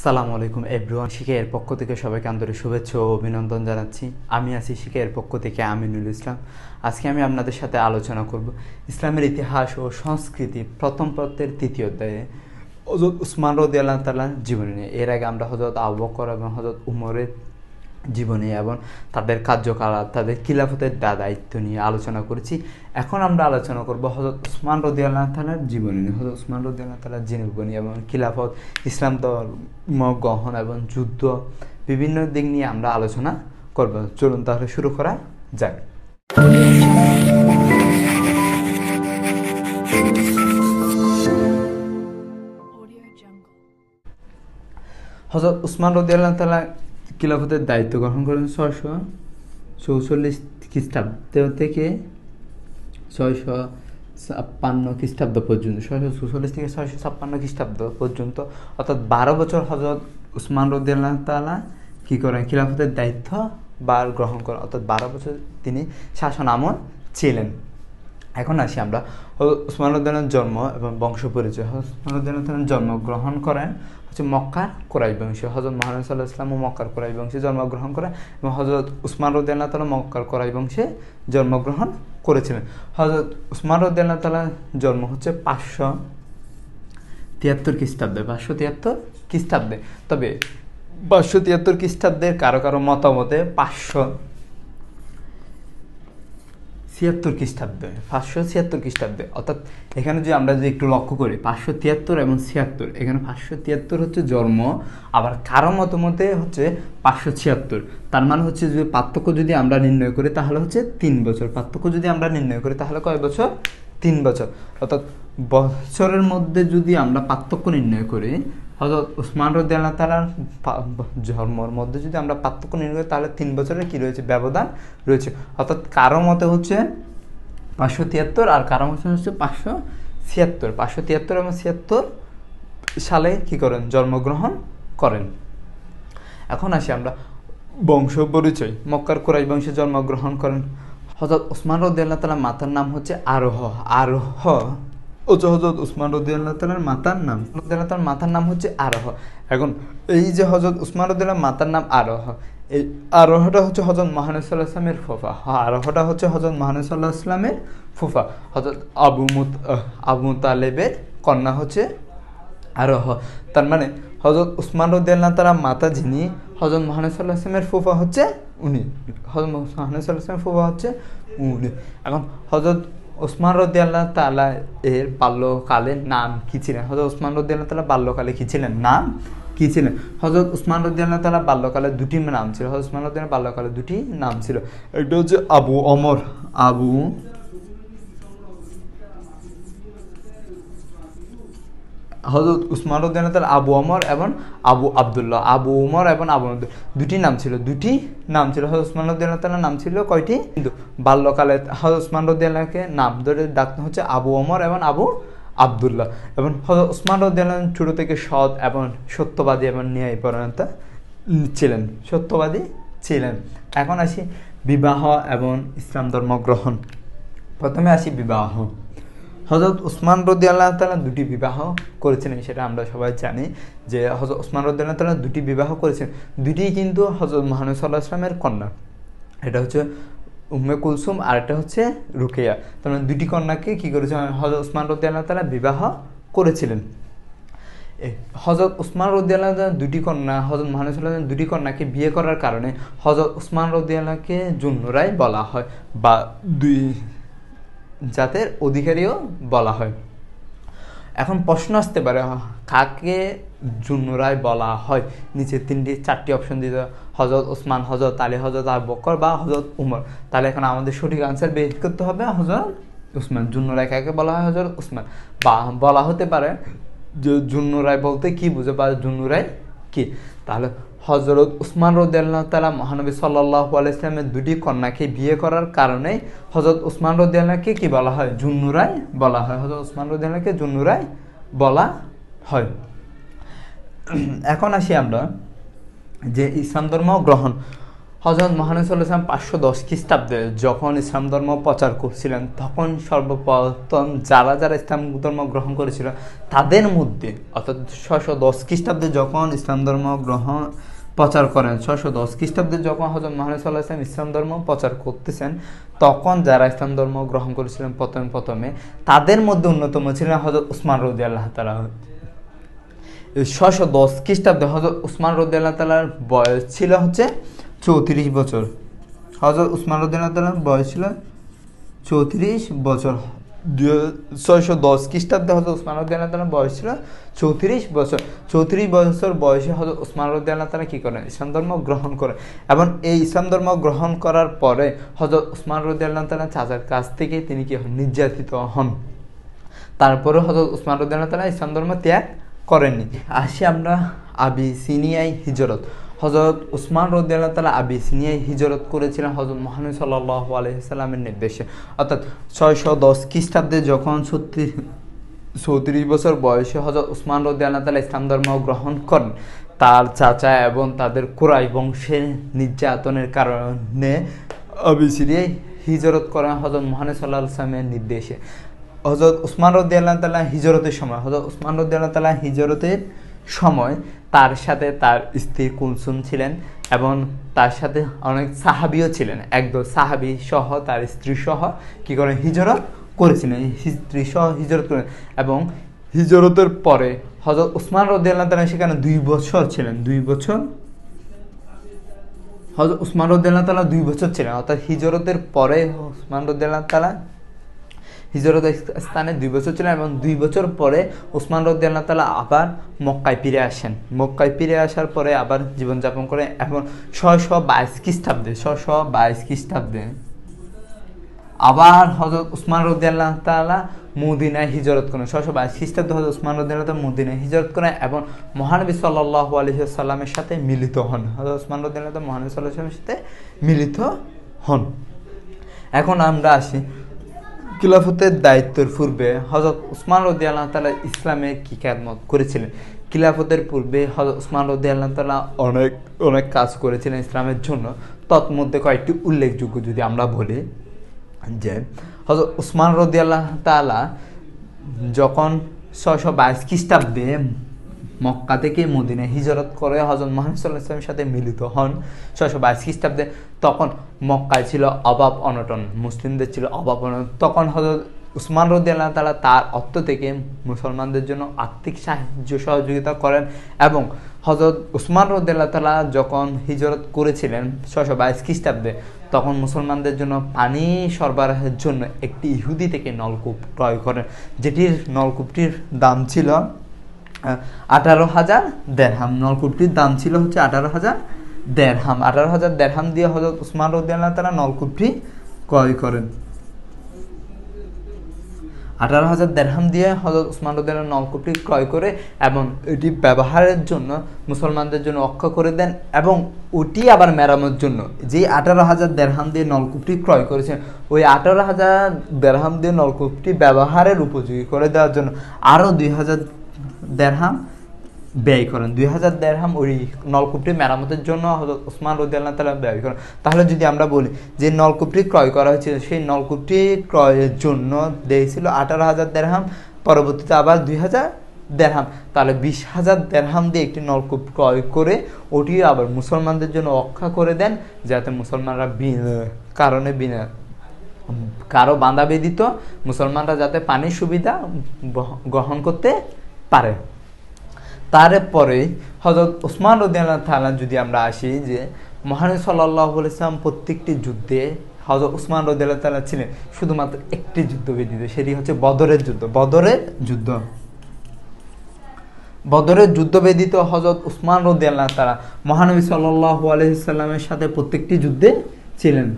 সালামু আলাইকুম এভরিওয়ান। শিখের পক্ষ থেকে সবাইকে আন্তরিক শুভেচ্ছা ও অভিনন্দন জানাচ্ছি। আমি আছি শিখের পক্ষ থেকে আমিনুল ইসলাম। আজকে আমি আপনাদের সাথে আলোচনা করব ইসলামের ইতিহাস ও সংস্কৃতি প্রথম পত্রের তৃতীয় অধ্যায়ে হযরত উসমান রাদিয়াল্লাহু তাআলার জীবনী নিয়ে। এর আগে আমরা হযরত আবু বকর এবং হযরত উমরের জীবনী এবং তাদের কার্যকলাপ, তাদের খিলাফতের দায়িত্ব নিয়ে আলোচনা করেছি। এখন আমরা আলোচনা করব হযরত উসমান রাদিয়াল্লাহু তাআলার জীবনী নিয়ে। হযরত উসমান রাদিয়াল্লাহু তাআলার জীবনী এবং খিলাফত, ইসলাম ধর্ম গ্রহণ এবং যুদ্ধ, বিভিন্ন দিক নিয়ে আমরা আলোচনা করব। চলুন তাহলে শুরু করা যাক। হযরত উসমান রাদিয়াল্লাহু তাআলা খিলাফতের দায়িত্ব গ্রহণ করেন 644 খ্রিস্টাব্দ থেকে 656 খ্রিস্টাব্দ পর্যন্ত, 644 থেকে 656 খ্রিস্টাব্দ পর্যন্ত, অর্থাৎ 12 বছর হযরত উসমান রাদিয়াল্লাহু তাআলা কী করেন? খিলাফতের দায়িত্ব গ্রহণ করেন, অর্থাৎ 12 বছর তিনি শাসন আমল ছিলেন। এখন আসি আমরা উসমান রাদিয়াল্লাহু জন্ম এবং বংশ পরিচয়। উসমান রাদিয়াল্লাহু জন্মগ্রহণ করেন হচ্ছে মক্কার কুরাইশ বংশে। হযরত মুহাম্মদ সাল্লাল্লাহু আলাইহি ওয়াসাল্লাম মক্কার কুরাইশ বংশে জন্মগ্রহণ করেন এবং হযরত উসমান রাদিয়াল্লাহু তাআলা মক্কার কুরাইশ বংশে জন্মগ্রহণ করেছিলেন। হযরত উসমান রাদিয়াল্লাহু তাআলা জন্ম হচ্ছে 573 খ্রিস্টাব্দে, 573 খ্রিস্টাব্দে। তবে 573 খ্রিস্টাব্দের কারো কারো মতামতে 576 খ্রিস্টাব্দে, 576 খ্রিস্টাব্দে। অর্থাৎ এখানে যদি আমরা একটু লক্ষ্য করি 573 এবং 76, এখানে 573 হচ্ছে জন্ম, আবার কারো মতে হচ্ছে 576। তার মানে হচ্ছে যে পার্থক্য যদি আমরা নির্ণয় করি তাহলে হচ্ছে 3 বছর। পার্থক্য যদি আমরা নির্ণয় করি তাহলে কয় বছর? 3 বছর। অর্থাৎ বছরের মধ্যে যদি আমরা পার্থক্য নির্ণয় করি, হযরত উসমান রাদিয়াল্লাহু তাআলার জন্মের মধ্যে যদি আমরা পার্থক্য নির্ণয় করি তাহলে 3 বছরের কী রয়েছে? ব্যবধান রয়েছে। অর্থাৎ কারো মতে হচ্ছে 573 আর কারো মতে হচ্ছে 576। 573 এবং 76 সালে কী করেন? জন্মগ্রহণ করেন। এখন আসি আমরা বংশ পরিচয়। মক্কার কুরাইশ বংশে জন্মগ্রহণ করেন হযরত উসমান রাদিয়াল্লাহু তাআলার মাতার নাম হচ্ছে আরোহ। হযরত উসমান রাদিয়াল্লাহু তাআলার মাতার নাম হচ্ছে আরোহ। এখন এই যে হযরত উসমান রাদিয়াল্লাহু মাতার নাম আরোহ, এই আরোহটা হচ্ছে হযরত মুহাম্মদ সাল্লাল্লাহু আলাইহি ওয়াসাল্লামের ফুফা। আরোহটা হচ্ছে হযরত মুহাম্মদ সাল্লাল্লাহু আলাইহি ওয়াসাল্লামের ফুফা। হযরত আবু তালেবের কন্যা হচ্ছে আরোহ। তার মানে হযরত উসমান রাদিয়াল্লাহু তাআলার মাতা যিনি, হযরত মুহাম্মদ সাল্লাল্লাহু আলাইহি ওয়াসাল্লামের ফুফা হচ্ছে উনি। হযরত মুহাম্মদ সাল্লাল্লাহু আলাইহি ওয়াসাল্লামের ফুফা হচ্ছে উনি। এখন হযরত উসমান রাদিয়াল্লাহু তাআলা এর বাল্যকালের নাম কি ছিলেন? হযরত উসমান রাদিয়াল্লাহু তাআলা বাল্যকালে কি ছিলেন? নাম কি ছিলেন? হযরত উসমান রাদিয়াল্লাহু তাআলা বাল্যকালে দুটি নাম ছিল। হযরত উসমান রাদিয়াল্লাহু বাল্যকালে দুটি নাম ছিল। একটা হচ্ছে আবু ওমর, হযরত উসমান রাদিয়াল্লাহু তাআলা আবু ওমর এবং আবু আব্দুল্লাহ, আবু ওমর এবং আবু দুটি নাম ছিল। হযরত উসমান রাদিয়াল্লাহু তাআলার নাম ছিল কয়টি? কিন্তু বাল্যকালে হযরত উসমান রাদিয়াল্লাহুকে নাম ধরে ডাকতে হচ্ছে আবু ওমর এবং আবু আব্দুল্লাহ। এবং হযরত উসমান রাদিয়াল্লাহু ছোট থেকে সৎ এবং সত্যবাদী এবং ন্যায়পরায়ণতা ছিলেন। এখন আসি বিবাহ এবং ইসলাম ধর্ম গ্রহণ। প্রথমে আসি বিবাহ। হযরত উসমান রাদিয়াল্লাহু তাআলা দুটি বিবাহ করেছিলেন, সেটা আমরা সবাই জানি যে হযরত উসমান রাদিয়াল্লাহু তাআলা দুটি বিবাহ করেছেন। দুটিই কিন্তু হযরত মুহাম্মদ সাল্লাল্লাহু আলাইহি ওয়াসাল্লামের কন্যা। এটা হচ্ছে উম্মে কুলসুম আর এটা হচ্ছে রুকিয়া। তার মানে দুটি কন্যাকে কী করেছেন? হযরত উসমান রাদিয়াল্লাহু তাআলা বিবাহ করেছিলেন। হযরত উসমান রাদিয়াল্লাহু তাআলা দুটি কন্যা, হযরত মুহাম্মদ সাল্লাল্লাহু আলাইহি ওয়াসাল্লাম দুটি কন্যাকে বিয়ে করার কারণে হযরত উসমান রাদিয়াল্লাহুকে জুন্নুরাই বলা হয় বা দুই জাতের অধিকারীও বলা হয়। এখন প্রশ্ন আসতে পারে কাকে জুন্নুরাই বলা হয়? নিচে চারটি অপশন দিতে, হযরত ওসমান, হযরত আলী, হযরত আবু বকর বা হযরত উমর। তাহলে এখন আমাদের সঠিক আনসার বের করতে হবে হযরত উসমান। জুন্নুরাই কাকে বলা হয়? হযরত উসমান। বা বলা হতে পারে যে জুন্নুরাই বলতে কি বুঝে বা জুন্নুরাই কি? তাহলে হযরত উসমান রাদিয়াল্লাহু তাআলা মহানবী সাল্লাল্লাহু আলাইহি ওয়াসাল্লামের দুটি কন্যাকে বিয়ে করার কারণে হযরত উসমান রাদিয়াল্লাহুকে কি বলা হয়? জুন্নুরাই বলা হয়। হযরত উসমান রাদিয়াল্লাহুকে জুন্নুরাই বলা হয়। এখন আসি আমরা যে ইসলাম ধর্ম গ্রহণ। হযরত মুহাম্মদ সাল্লাল্লাহু আলাইহি ওয়াসাল্লাম 510 খ্রিস্টাব্দে যখন ইসলাম ধর্ম প্রচার করছিলেন, তখন সর্বপ্রথম যারা যারা ইসলাম ধর্ম গ্রহণ করেছিল তাদের মধ্যে, অর্থাৎ 610 খ্রিস্টাব্দে যখন ইসলাম ধর্ম গ্রহণ প্রচার করেন, 610 খ্রিস্টাব্দে যখন হযরত মুহাম্মদ সাল্লাল্লাহু আলাইহি ওয়াসাল্লাম ইসলাম ধর্ম প্রচার করতেছেন, তখন যারা ইসলাম ধর্ম গ্রহণ করেছিলেন প্রথমে তাদের মধ্যে অন্যতম ছিলেন হযরত উসমান রাদিয়াল্লাহু তাআলা। 610 খ্রিস্টাব্দে হযরত উসমান রাদিয়াল্লাহু তাআলার বয়স ছিল হচ্ছে 34 বছর। হযরত উসমান রাদিয়াল্লাহু তাআলার বয়স ছিল 34 বছর। 610 খ্রিস্টাব্দে হযরত উসমান রাদিয়াল্লাহু তাআলার বয়স ছিল 34 বছর। 34 বছর বয়সে হযরত উসমান রাদিয়াল্লাহু তাআলা কি করেন? ইসলাম ধর্ম গ্রহণ করেন। এবং এই ইসলাম ধর্ম গ্রহণ করার পরে হযরত উসমান রাদিয়াল্লাহু তাআলা চাচার কাছ থেকে তিনি কি হন? নির্যাতিত হন। তারপরে হযরত উসমান রাদিয়াল্লাহু তাআলা ইসলাম ধর্ম ত্যাগ করেননি। আসি আমরা আবিসিনিয়ায় হিজরত। হযরত উসমান রাদিয়াল্লাহু তাআলা আবিসিনিয়ায় হিজরত করেছিলেন হযরত মুহাম্মদ সাল্লাল্লাহু আলাইহি ওয়াসাল্লামের নির্দেশে। অর্থাৎ 610 খ্রিস্টাব্দে যখন 34 বছর বয়সে হযরত উসমান রাদিয়াল্লাহু তাআলা ইসলাম ধর্ম গ্রহণ করেন, তার চাচা এবং তাদের কুরাই বংশের নির্যাতনের কারণে আবিসিনিয়ায় হিজরত করেন হযরত মুহাম্মদ সাল্লাল্লাহু আলাইহি ওয়াসাল্লামের নির্দেশে। হযরত উসমান রাদিয়াল্লাহু তাআলা হিজরতের সময় তার সাথে তার স্ত্রী কুলসুম ছিলেন এবং তার সাথে অনেক সাহাবীও ছিলেন। একদল সাহাবী সহ তার স্ত্রী সহ কি করেন? হিজরত করেছিলেন। স্ত্রী সহ হিজরত করেন এবং হিজরতের পরে হযরত উসমান রাদিয়াল্লাহু তাআলা সেখানে 2 বছর ছিলেন। 2 বছর হযরত উসমান রাদিয়াল্লাহু তাআলা 2 বছর ছিলেন। অর্থাৎ হিজরতের পরে উসমান রাদিয়াল্লাহু তাআলা হিজরতের স্থানে 2 বছর ছিলেন এবং 2 বছর পরে উসমান রাদিয়াল্লাহু তাআলা আবার মক্কায় ফিরে আসেন। মক্কায় ফিরে আসার পরে আবার জীবনযাপন করে এবং 622 খ্রিস্টাব্দে আবার হযরত উসমান রাদিয়াল্লাহু তাআলা মদিনায় হিজরত করেন। 622 খ্রিস্টাব্দে হযরত উসমান রাদিয়াল্লাহু তাআলা মদিনায় হিজরত করেন এবং মহানবী সাল্লাল্লাহু আলাইহি ওয়াসাল্লামের সাথে মিলিত হন। হযরত উসমান রাদিয়াল্লাহু তাআলা মহানবী সাল্লাল্লাহু আলাইহি ওয়াসাল্লামের সাথে মিলিত হন। এখন আমরা আসি খিলাফতের দায়িত্বের পূর্বে হযরত উসমান রাদিয়াল্লাহু তাআলা ইসলামে কি খেদমত করেছিলেন। খিলাফতের পূর্বে হযরত উসমান রাদিয়াল্লাহু তাআলা অনেক কাজ করেছিলেন ইসলামের জন্য। তন্মধ্যে কয়েকটি উল্লেখযোগ্য যদি আমরা বলি, যে হযরত উসমান রাদিয়াল্লাহু তাআলা যখন 622 খ্রিস্টাব্দে মক্কা থেকে মদিনায় হিজরত করে হযরত মুহাম্মদ সাল্লাল্লাহু আলাইহি ওয়াসাল্লামের সাথে মিলিত হন 622 খ্রিস্টাব্দে, তখন মক্কায় ছিল অভাব অনটন, মুসলিমদের ছিল অভাব অনটন। তখন হযরত উসমান রাদিয়াল্লাহু তাআলা তার অর্থ থেকে মুসলমানদের জন্য আর্থিক সাহায্য সহযোগিতা করেন এবং হযরত উসমান রাদিয়াল্লাহু তাআলা যখন হিজরত করেছিলেন 622 খ্রিস্টাব্দে, তখন মুসলমানদের জন্য পানি সরবরাহের জন্য একটি ইহুদি থেকে নলকূপ ক্রয় করেন, যেটির নলকূপটির দাম ছিল 18,000 দেরহাম। নলকূপটির দাম ছিল হচ্ছে 18,000 দেরহাম। 18,000 দেরহাম দিয়ে হযরত উসমান রাদিয়াল্লাহু তাআলা নলকূপটি ক্রয় করেন। 18,000 দেরহাম দিয়ে হযরত উসমান রাদিয়াল্লাহু নলকূপটি ক্রয় করে এবং এটি ব্যবহারের জন্য মুসলমানদের জন্য অক্ষয় করে দেন এবং ওটি আবার মেরামতের জন্য যে 18,000 দেরহাম দিয়ে নলকূপটি ক্রয় করেছেন, ওই 18,000 দেরহাম দিয়ে নলকূপটি ব্যবহারের উপযোগী করে দেওয়ার জন্য আরও 2,000 দেরহাম ব্যয় করেন। 2,000 দেরহাম ওই নলকূপটি মেরামতের জন্য হযরত উসমান রাদিয়াল্লাহু তাআলা ব্যয় করেন। তাহলে যদি আমরা বলি যে নলকূপটি ক্রয় করা হয়েছিল, সেই নলকূপটি ক্রয়ের জন্য দিয়েছিল 18,000 দেরহাম, পরবর্তীতে আবার 2,000 দেরহাম, তাহলে 20,000 দেরহাম দিয়ে একটি নলকূপ ক্রয় করে ওটি আবার মুসলমানদের জন্য রক্ষা করে দেন, যাতে মুসলমানরা কারো বাঁধা বেঁধিত মুসলমানরা যাতে পানির সুবিধা গ্রহণ করতে পারে। তারপরে হযরত উসমান রাদিয়াল্লাহু তাআলা যদি আমরা আসি, যে মহানবী সাল্লাল্লাহু আলাইহি ওয়াসাল্লাম প্রত্যেকটি যুদ্ধে হযরত উসমান রাদিয়াল্লাহু তাআলা ছিলেন শুধুমাত্র একটি যুদ্ধ ব্যতীত, সেটি হচ্ছে বদরের যুদ্ধ ব্যতীত হযরত উসমান রাদিয়াল্লাহু তাআলা মহানবী সাল্লাল্লাহু আলাইহি ওয়াসাল্লামের সাথে প্রত্যেকটি যুদ্ধে ছিলেন।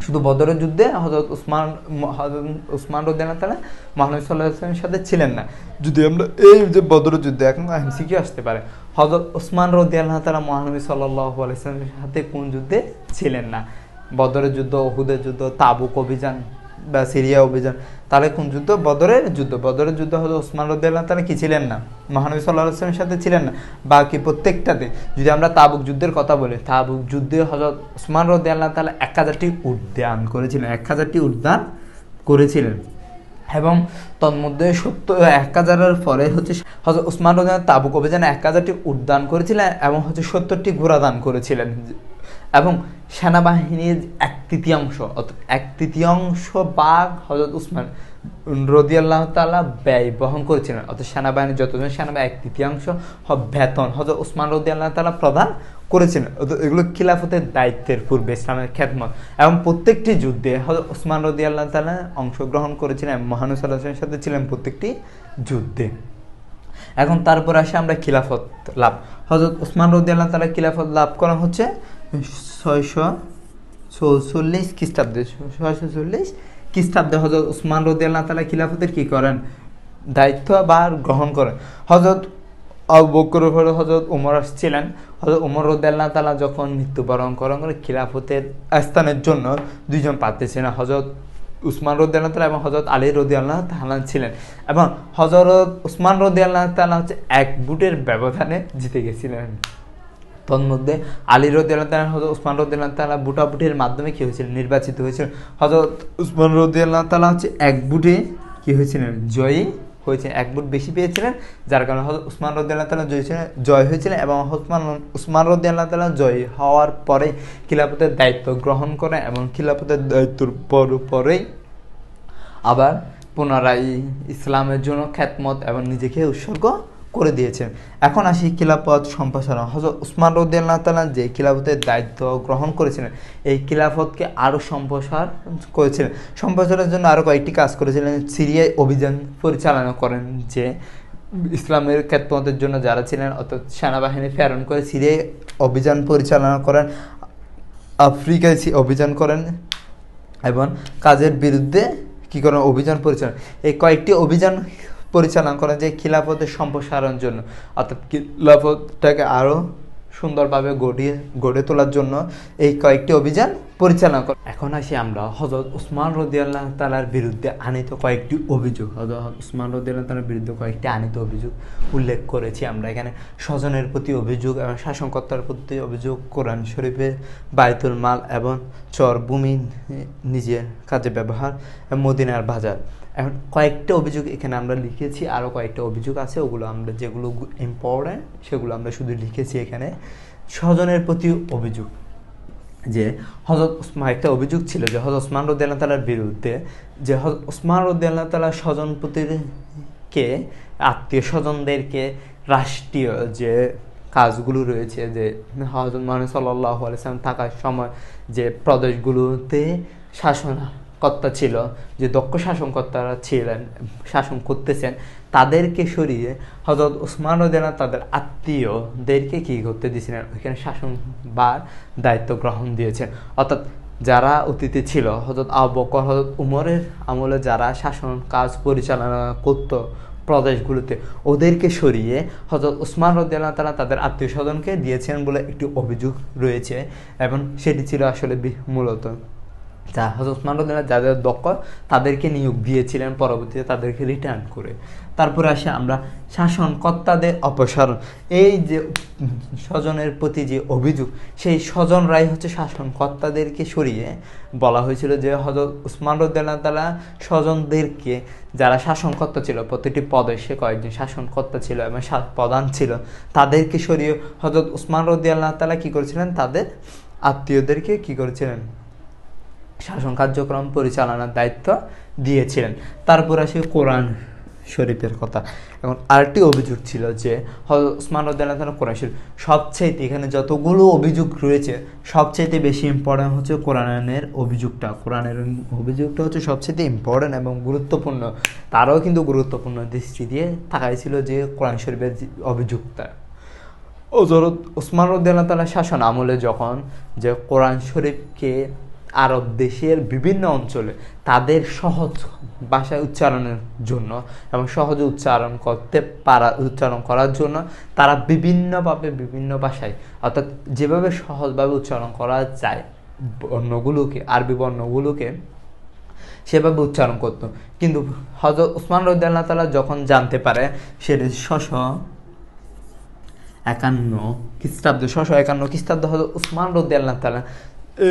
শুধু বদরের যুদ্ধে হযরত উসমান রাদিয়াল্লাহু তাআলা মহানবী সাল্লাল্লাহু আলাইহি ওয়াসাল্লামের সাথে ছিলেন না। যদি আমরা এই যে বদরের যুদ্ধে, এখন এমসিকিউ আসতে পারে, হযরত উসমান রাদিয়াল্লাহু তাআলা মহানবী সাল্লাল্লাহু আলাইহি ওয়াসাল্লামের সাথে কোন যুদ্ধে ছিলেন না? বদরের যুদ্ধ, উহুদের যুদ্ধ, তাবুক অভিযান, বা সিরিয়া অভিযান, তাহলে কোন যুদ্ধ? বদরের যুদ্ধ। বদরের যুদ্ধ হজরত ওসমান রাদিয়াল্লাহু তাআলা কি ছিলেন না? মহানবী সাল্লাল্লাহু আলাইহি ওয়াসাল্লামের সাথে ছিলেন না? বাকি প্রত্যেকটাতে যদি আমরা তাবুক যুদ্ধের কথা বলি, তাবুক যুদ্ধে হজরত ওসমান রাদিয়াল্লাহু তাআলা 1000টি উট দান করেছিলেন, 1000টি উট দান করেছিলেন। এবং তন্মধ্যে 1000-এর পরে হচ্ছে হযরত ওসমান রাদিয়াল্লাহু তাবুক অভিযানে 1000টি উট দান করেছিলেন এবং হচ্ছে 70টি ঘোড়া দান করেছিলেন। এবং সেনাবাহিনীর 1/3 অর্থাৎ 1/3 ভাগ হযরত ওসমান রাদিয়াল্লাহু তাআলা ব্যয় বহন করেছিলেন। অর্থাৎ সেনাবাহিনীর যতজন সেনাবাহিনী 1/3 বেতন হযরত ওসমান রাদিয়াল্লাহু তাআলা প্রদান করেছিলেন। এগুলো খিলাফতের দায়িত্বের পূর্বে ইসলামের খেদমত, এবং প্রত্যেকটি যুদ্ধে হযরত ওসমান রাদিয়াল্লাহু তাআলা অংশগ্রহণ করেছিলেন, মহানবী সাল্লাল্লাহু আলাইহি ওয়াসাল্লামের সাথে ছিলেন প্রত্যেকটি যুদ্ধে। এখন তারপর আসে আমরা খিলাফত লাভ। হযরত ওসমান রাদিয়াল্লাহু তাআলা খিলাফত লাভ করা হচ্ছে 644 খ্রিস্টাব্দে। 644 খ্রিস্টাব্দে হযরত ওসমান রাদিয়াল্লাহু তাআলা খিলাফতের কি করেন? দায়িত্বভার গ্রহণ করেন। হযরত আবু বকরের পরে হযরত ওমর আসছিলেন। হযরত ওমর রাদিয়াল্লাহু তাআলা যখন মৃত্যুবরণ করেন, খিলাফতের স্থানের জন্য দুইজন প্রার্থী ছিলেন, হযরত উসমান রাদিয়াল্লাহু তাআলা এবং হযরত আলী রাদিয়াল্লাহু তাআলা ছিলেন। এবং হযরত উসমান রাদিয়াল্লাহু তাআলা হচ্ছে 1 ভোটের ব্যবধানে জিতে গেছিলেন। তন্মধ্যে আলী রাদিয়াল্লাহু তাআলা হযরত উসমান রাদিয়াল্লাহু তাআলা ভোটাভুটির মাধ্যমে কি হয়েছিল? নির্বাচিত হয়েছিল। হযরত উসমান রাদিয়াল্লাহু তাআলা হচ্ছে 1 ভোটে কি হয়েছিলেন? জয়ী হয়েছে, 1 ভোট বেশি পেয়েছিলেন, যার কারণে হযরত উসমান রাদিয়াল্লাহু তাআলা জয় হয়েছিলেন। এবং উসমান রাদিয়াল্লাহু তাআলা জয়ী হওয়ার পরে খিলাফতের দায়িত্ব গ্রহণ করেন এবং খিলাফতের দায়িত্বের পরেই আবার পুনরায় ইসলামের জন্য খেদমত এবং নিজেকে উৎসর্গ করে দিয়েছেন। এখন আসি খিলাফত সম্প্রসারণ। হযরত উসমান রাদিয়াল্লাহু তাআলা যে খিলাফতের দায়িত্ব গ্রহণ করেছিলেন, এই খিলাফতকে আরও সম্প্রসার করেছিলেন। সম্প্রসারের জন্য আরও কয়েকটি কাজ করেছিলেন। সিরিয়ায় অভিযান পরিচালনা করেন, যে ইসলামের খেদমতের জন্য যারা ছিলেন, অর্থাৎ সেনাবাহিনী প্রেরণ করে সিরিয়ায় অভিযান পরিচালনা করেন, আফ্রিকায় অভিযান করেন এবং কাজের বিরুদ্ধে কি করেন? অভিযান পরিচালনা। এই কয়েকটি অভিযান পরিচালনা করেন যে খিলাফতের সম্প্রসারণের জন্য, অর্থাৎ খিলাফতটাকে আরও সুন্দরভাবে গড়ে তোলার জন্য এই কয়েকটি অভিযান পরিচালনা করেন। এখন আসি আমরা হযরত উসমান রাদিয়াল্লাহু তাআলার বিরুদ্ধে আনিত কয়েকটি অভিযোগ। হযরত উসমান রাদিয়াল্লাহু তাআলার বিরুদ্ধে কয়েকটি আনিত অভিযোগ উল্লেখ করেছি আমরা এখানে। স্বজনের প্রতি অভিযোগ এবং শাসনকর্তার প্রতি অভিযোগ, কোরআন শরীফে বাইতুল মাল এবং চরভূমি নিজের কাজে ব্যবহার, মদিনার বাজার। এখন কয়েকটা অভিযোগ এখানে আমরা লিখেছি, আরও কয়েকটা অভিযোগ আছে, ওগুলো আমরা যেগুলো ইম্পর্টেন্ট সেগুলো আমরা শুধু লিখেছি এখানে। স্বজনের প্রতি অভিযোগ, যে হযরত উসমান একটা অভিযোগ ছিল যে হযরত উসমান রাদিয়াল্লাহু তাআলার বিরুদ্ধে, যে হযরত উসমান রাদিয়াল্লাহু তাআলা স্বজন প্রতিকে, আত্মীয় স্বজনদেরকে রাষ্ট্রীয় যে কাজগুলো রয়েছে, যে হযরত মুহাম্মদ সাল্লাল্লাহু আলাইহি ওয়াসাল্লাম থাকার সময় যে প্রদেশগুলোতে শাসনকর্তা ছিল, যে দক্ষ শাসনকর্তারা ছিলেন, শাসন করতেছেন, তাদেরকে সরিয়ে হযরত উসমান রাদিয়াল্লাহু তাদের আত্মীয়দেরকে কি করতে দিয়েছিলেন? ওইখানে শাসনবার দায়িত্ব গ্রহণ দিয়েছেন। অর্থাৎ যারা অতীতে ছিল, হযরত আবু বকর, হযরত উমরের আমলে যারা শাসন কাজ পরিচালনা করত প্রদেশগুলোতে, ওদেরকে সরিয়ে হযরত উসমান রাদিয়াল্লাহু তাআলা তাদের আত্মীয় স্বজনকে দিয়েছেন বলে একটি অভিযোগ রয়েছে। এবং সেটি ছিল আসলে মূলত যা হযরত উসমান রাদিয়াল্লাহু যাদের দক্ষ তাদেরকে নিয়োগ দিয়েছিলেন, পরবর্তীতে তাদেরকে রিটার্ন করে। তারপরে আসে আমরা শাসনকর্তাদের অপসারণ। এই যে স্বজনের প্রতি যে অভিযোগ, সেই স্বজনরাই হচ্ছে শাসনকর্তাদেরকে সরিয়ে বলা হয়েছিল যে হযরত উসমান রাদিয়াল্লাহু তাআলা স্বজনদেরকে, যারা শাসনকর্তা ছিল, প্রতিটি প্রদেশে কয়েকজন শাসনকর্তা ছিল এবং প্রধান ছিল, তাদেরকে সরিয়ে হযরত উসমান রাদিয়াল্লাহু তাআলা কী করেছিলেন? তাদের আত্মীয়দেরকে কী করেছিলেন? শাসন কার্যক্রম পরিচালনার দায়িত্ব দিয়েছিলেন। তারপর আসে কোরআন শরীফের কথা। এখন আরেকটি অভিযোগ ছিল যে হযরত উসমান রাদিয়াল্লাহু তাআলা কোরআন শরীফ, সবচাইতে এখানে যতগুলো অভিযোগ রয়েছে সবচাইতে বেশি ইম্পর্টেন্ট হচ্ছে কোরআনের অভিযোগটা। কোরআনের অভিযোগটা হচ্ছে সবচাইতে ইম্পর্টেন্ট এবং গুরুত্বপূর্ণ। তারাও কিন্তু গুরুত্বপূর্ণ দৃষ্টি দিয়ে তাকাইছিল যে কোরআন শরীফের অভিযোগটা। হযরত উসমান রাদিয়াল্লাহু তাআলা শাসন আমলে যখন যে কোরআন শরীফকে আরব দেশের বিভিন্ন অঞ্চলে তাদের সহজ ভাষায় উচ্চারণের জন্য এবং সহজে উচ্চারণ করার জন্য তারা বিভিন্নভাবে বিভিন্ন ভাষায়, অর্থাৎ যেভাবে সহজভাবে উচ্চারণ করা যায় বর্ণগুলোকে, আরবি বর্ণগুলোকে সেভাবে উচ্চারণ করতো। কিন্তু হযরত উসমান রাদিয়াল্লাহু তাআলা যখন জানতে পারে সেটি 651 খ্রিস্টাব্দে হযরত উসমান রাদিয়াল্লাহু তাআলা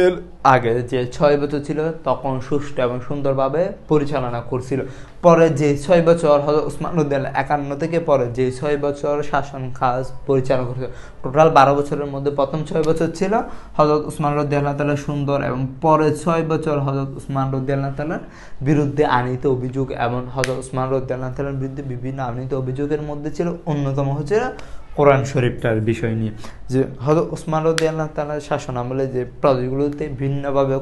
এর আগে যে 6 বছর ছিল তখন সুষ্ঠু এবং সুন্দরভাবে পরিচালনা করছিল। পরে যে 6 বছর হযরত উসমান রাদিয়াল্লাহু 51 থেকে পরে যে 6 বছর শাসন কাজ পরিচালনা করেছিল, টোটাল 12 বছরের মধ্যে প্রথম 6 বছর ছিল হযরত উসমান রাদিয়াল্লাহু তাআলা সুন্দর, এবং পরের 6 বছর হযরত উসমান রাদিয়াল্লাহু তাআলার বিরুদ্ধে আনীত অভিযোগ, এবং হযরত উসমান রাদিয়াল্লাহু তাআলার বিরুদ্ধে বিভিন্ন আনীত অভিযোগের মধ্যে ছিল অন্যতম হচ্ছে কোরআন শরীফটার বিষয় নিয়ে। যে হযরত উসমান রাদিয়াল্লাহু তাআলার শাসন আমলে যে প্রদেশগুলোতে ভিন্নভাবে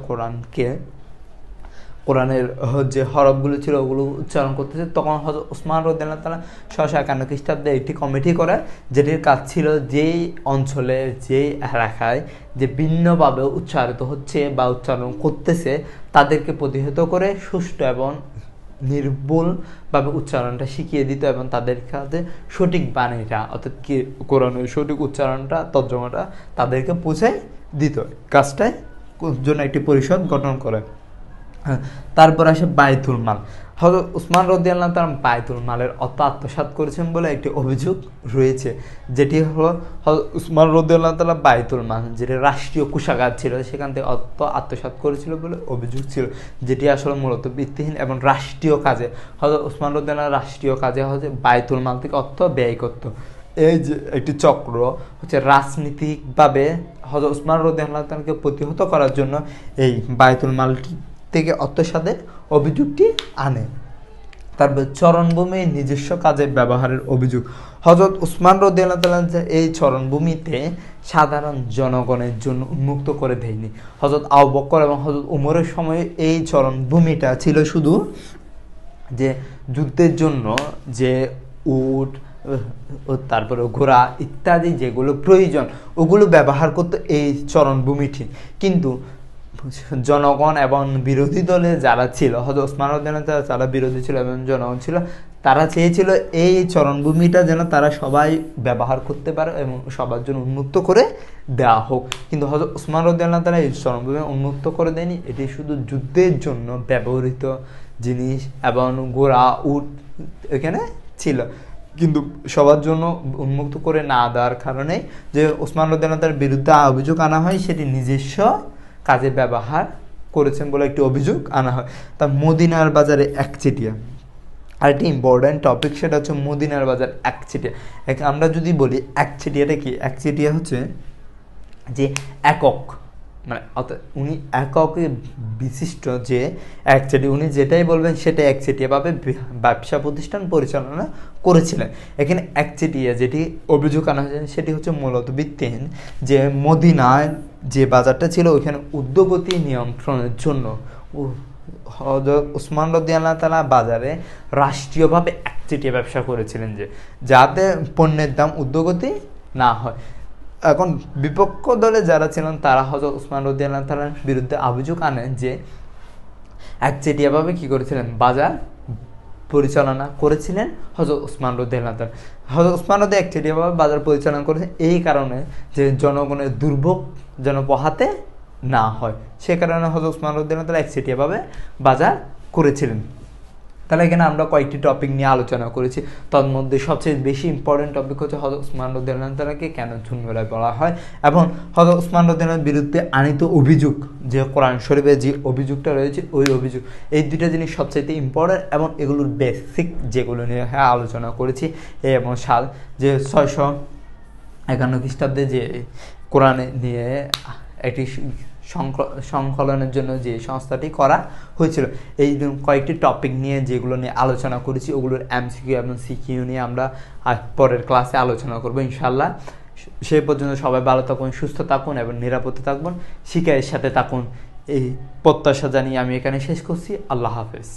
কোরআনের যে হরফগুলো ছিল ওগুলো উচ্চারণ করতেছে, তখন হযরত উসমান রাদিয়াল্লাহু তাআলা 651 খ্রিস্টাব্দে একটি কমিটি করে, যেটির কাজ ছিল যেই অঞ্চলে যেই এলাকায় যে ভিন্নভাবে উচ্চারিত হচ্ছে বা উচ্চারণ করতেছে তাদেরকে প্রতিহত করে সুষ্ঠু এবং নির্ভুলভাবে উচ্চারণটা শিখিয়ে দিত, এবং তাদের কাছে সঠিক বাণীটা অর্থাৎ কি কোরআনের সঠিক উচ্চারণটা তর্জমাটা তাদেরকে পৌঁছায় দিত। কাজটায় জন্য একটি পরিষদ গঠন করে। তারপর আসে বায়তুল মাল। হযরত উসমান রাদিয়াল্লাহু তাআলা বায়তুল মালের অর্থ আত্মসাৎ করেছেন বলে একটি অভিযোগ রয়েছে, যেটি হলো হযরত উসমান রাদিয়াল্লাহু তাআলা বায়তুল মাল যেটি রাষ্ট্রীয় কোষাগার ছিল সেখান থেকে অর্থ আত্মসাৎ করেছিল বলে অভিযোগ ছিল, যেটি আসলে মূলত ভিত্তিহীন এবং রাষ্ট্রীয় কাজে হযরত উসমান রাদিয়াল্লাহু রাষ্ট্রীয় কাজে হচ্ছে বায়তুল মাল থেকে অর্থ ব্যয় করত। এই যে একটি চক্র হচ্ছে রাজনীতিকভাবে হযরত উসমান রাদিয়াল্লাহু তাআলাকে প্রতিহত করার জন্য এই বায়তুল মাল থেকে অর্থসাতের অভিযোগটি আনে। তারপর চরণভূমি নিজস্ব কাজে ব্যবহারের অভিযোগ। হযরত উসমান রাদিয়াল্লাহু তাআলা এই চরণভূমিতে সাধারণ জনগণের জন্য উন্মুক্ত করে দেয়নি। হযরত আবু বকর এবং হযরত উমরের সময়ে এই চরণভূমিটা ছিল শুধু যে যুদ্ধের জন্য যে উট, তারপরে ঘোড়া ইত্যাদি যেগুলো প্রয়োজন ওগুলো ব্যবহার করতো এই চরণভূমিটি। কিন্তু জনগণ এবং বিরোধী দলে যারা ছিল, হযরত উসমান রাদিয়াল্লাহু তাআলা যারা বিরোধী ছিল এবং জনগণ ছিল, তারা চেয়েছিল এই চরণভূমিটা যেন তারা সবাই ব্যবহার করতে পারে এবং সবার জন্য উন্মুক্ত করে দেওয়া হোক। কিন্তু হযরত উসমান রাদিয়াল্লাহু তাআলা এই চরণভূমি উন্মুক্ত করে দেয়নি। এটি শুধু যুদ্ধের জন্য ব্যবহৃত জিনিস এবং ঘোড়া উট এখানে ছিল, কিন্তু সবার জন্য উন্মুক্ত করে না দেওয়ার কারণে যে উসমান রাদিয়াল্লাহু তাআলার বিরুদ্ধে অভিযোগ আনা হয় সেটি নিজস্ব কাজে ব্যবহার করেছেন বলে একটি অভিযোগ আনা হয়। তা মদিনার বাজারে একচেটিয়া আরেকটি ইম্পর্ট্যান্ট টপিক, সেটা হচ্ছে মদিনার বাজার একচেটিয়া। আমরা যদি বলি একচেটিয়াটা কি, একচেটিয়া হচ্ছে যে একক, মানে অর্থাৎ উনি এককে বিশিষ্ট যে একচেটিয়া, উনি যেটাই বলবেন সেটাই একচেটিয়াভাবে ব্যবসা প্রতিষ্ঠান পরিচালনা করেছিলেন। এখানে একচেটিয়া যেটি অভিযোগ আনা হয়েছে সেটি হচ্ছে মূলত ভিত্তিহীন। যে মদিনায় যে বাজারটা ছিল ওইখানে উদ্যোগতি নিয়ন্ত্রণের জন্য হযরত উসমান রাদিয়াল্লাহু তাআলা বাজারে রাষ্ট্রীয়ভাবে একচেটিয়া ব্যবসা করেছিলেন, যে যাতে পণ্যের দাম ঊর্ধ্বগতি না হয়। এখন বিপক্ষ দলে যারা ছিলেন তারা হযরত উসমান রাদিয়াল্লাহু তাআলার বিরুদ্ধে অভিযোগ আনেন যে একচেটিয়াভাবে কি করেছিলেন, বাজার পরিচালনা করেছিলেন হযরত উসমান রাদিয়াল্লাহু তাআলা। হযরত উসমান রাদিয়াল্লাহু একচেটিয়াভাবে বাজার পরিচালনা করেছেন এই কারণে যে জনগণের দুর্ভোগ যেন পোহাতে না হয়, সে কারণে হযরত উসমান রাদিয়াল্লাহু তাআলা একচেটিয়াভাবে বাজার করেছিলেন। তাহলে এখানে আমরা কয়েকটি টপিক নিয়ে আলোচনা করেছি, তার মধ্যে সবচেয়ে বেশি ইম্পর্টেন্ট টপিক হচ্ছে হযরত উসমান রাদিয়াল্লাহু তাআলাকে কেন ঝুনবেলায় বলা হয়, এবং হযরত উসমান রাদিয়াল্লাহুর বিরুদ্ধে আনীত অভিযোগ যে কোরআন শরীফে যে অভিযোগটা রয়েছে ওই অভিযোগ, এই দুইটা জিনিস সবচেয়ে ইম্পর্টেন্ট এবং এগুলোর বেসিক যেগুলো নিয়ে আলোচনা করেছি। এবং সাল যে 651 খ্রিস্টাব্দে যে কোরআনে নিয়ে একটি সংকলনের জন্য যে সংস্থাটি করা হয়েছিল, এই কয়েকটি টপিক নিয়ে যেগুলো নিয়ে আলোচনা করেছি ওগুলোর এমসিকিউ এবং সিকিউ নিয়ে আমরা পরের ক্লাসে আলোচনা করব ইনশাআল্লাহ। সেই পর্যন্ত সবাই ভালো থাকুন, সুস্থ থাকুন এবং নিরাপদে থাকবেন, শিক্ষার সাথে থাকুন, এই প্রত্যাশা জানিয়ে আমি এখানে শেষ করছি। আল্লাহ হাফেজ।